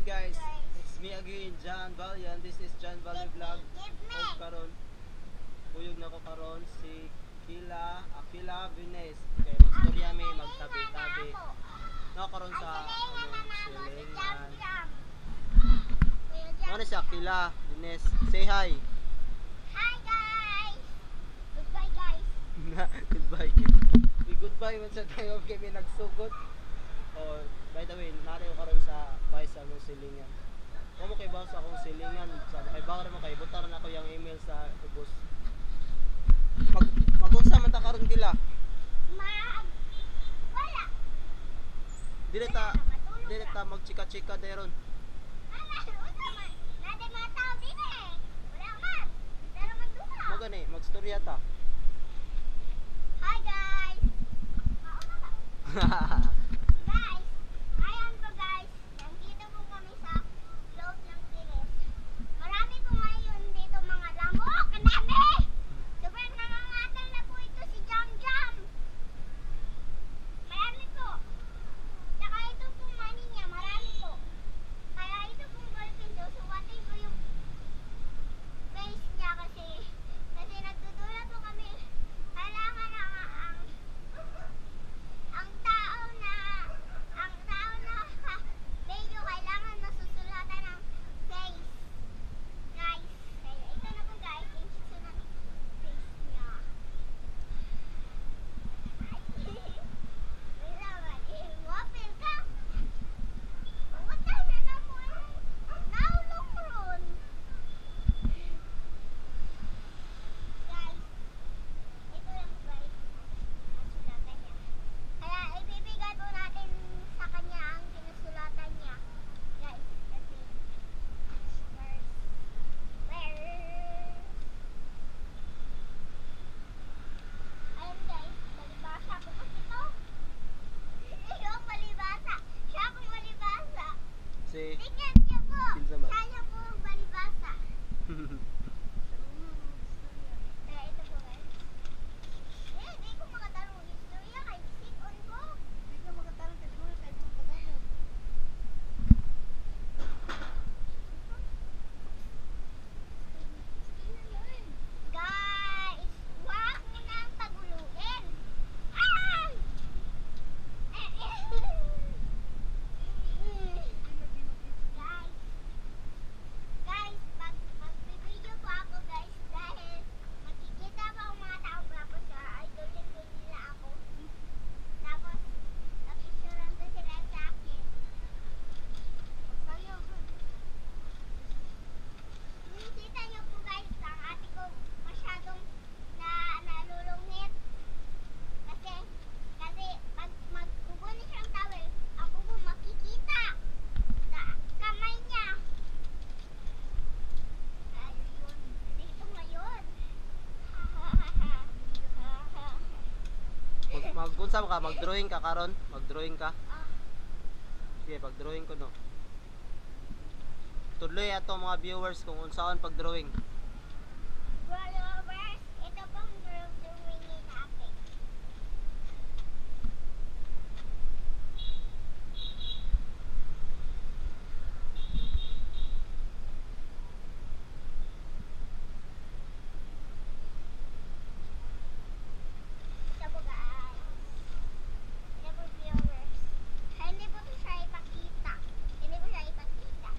guys, it's me again, John Valian. This is John Valian Vlog. Og karon, uyog na ko karon si Akila Vines. Kay istorya mi magtabi-tabi. No karon sa silingan. Ano si Akila Vines? Say hi. Hi guys! Goodbye guys! Goodbye. Goodbye man sa tayo kami nagsugod. Oh, by the way, nariyo karon sa bahay sa among silingan. Kamo kay bawo sa akong silingan, sa kay bawo ra mo kay butar na ako yung email sa ubos. Magunsa man ta karon kila. Wala! Dili ta magchika-chika dayon. Nade mga tao din eh! Wala man! Pero man duha! Mo gani, magstorya ta. Hi guys! Guys! Ayan po guys! Nandito po kami sa loob ng Tires. Marami po ngayon dito mga lamok! Ang dami! Sobrang nangangatal na po ito si Jam Jam! Marami po! Tsaka ito po money niya, marami po. Kaya ito pong ballpen daw, suwatin ko yung face niya kasi nagtutulad po kami. Kailangan ang tao na medyo kailangan masusulatan ng face. Guys, kaya ito na po guys, yung susunod face niya. Wapil ka! Watan na na mo naulong ron. Guys, ito lang guys, ang sulatan niya. Kaya ibibigay po natin sa kanya ang sinusulatan niya. Guys, kasi ayun guys, palibasa po kasi ito. Yung palibasa. Siya pong palibasa. Si Tingnan niyo po. Kinsa man? Siya yung po ang palibasa. Kaya ito po guys. Hindi ko makatarong istorya kay sit-on ko. Hindi ko makatarong istorya kay mong Tagalog. Guys, wag mo nang paguluhin. Ah! Guys, magbibideo po ako guys dahil makikita pa ang mga tao tapos idolin ko nila ako. Tapos, napisuran ko sila sa akin. Nakikita niyo po guys, ang ate ko masyadong nalulungit. Kasi pag magkukunin siyang towel, ang kuko makikita sa kamay niya. Ayun, dito ngayon. Magunsa ka, mag-drawing ka karon, mag-drawing ka. Sige, pag-drawing ko no. Tuloy ato mga viewers kung unsaon pag-drawing. Followers, ito pong drawing natin. Ito po guys. Ito po viewers. Hindi po siya ipakita. Hindi po siya ipakita.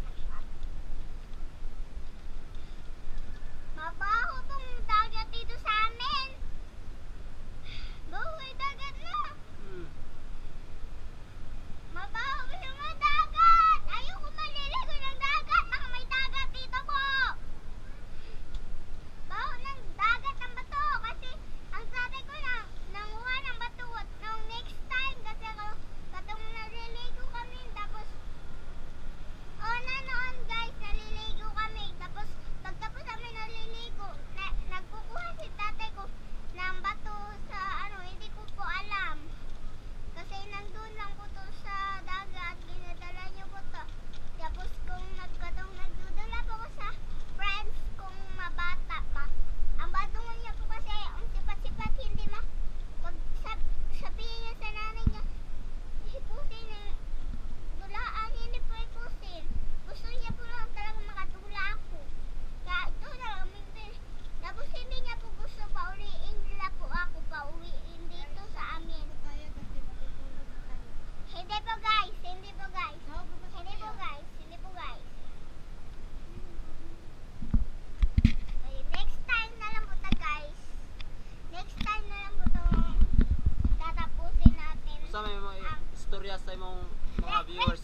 sa imong mga viewers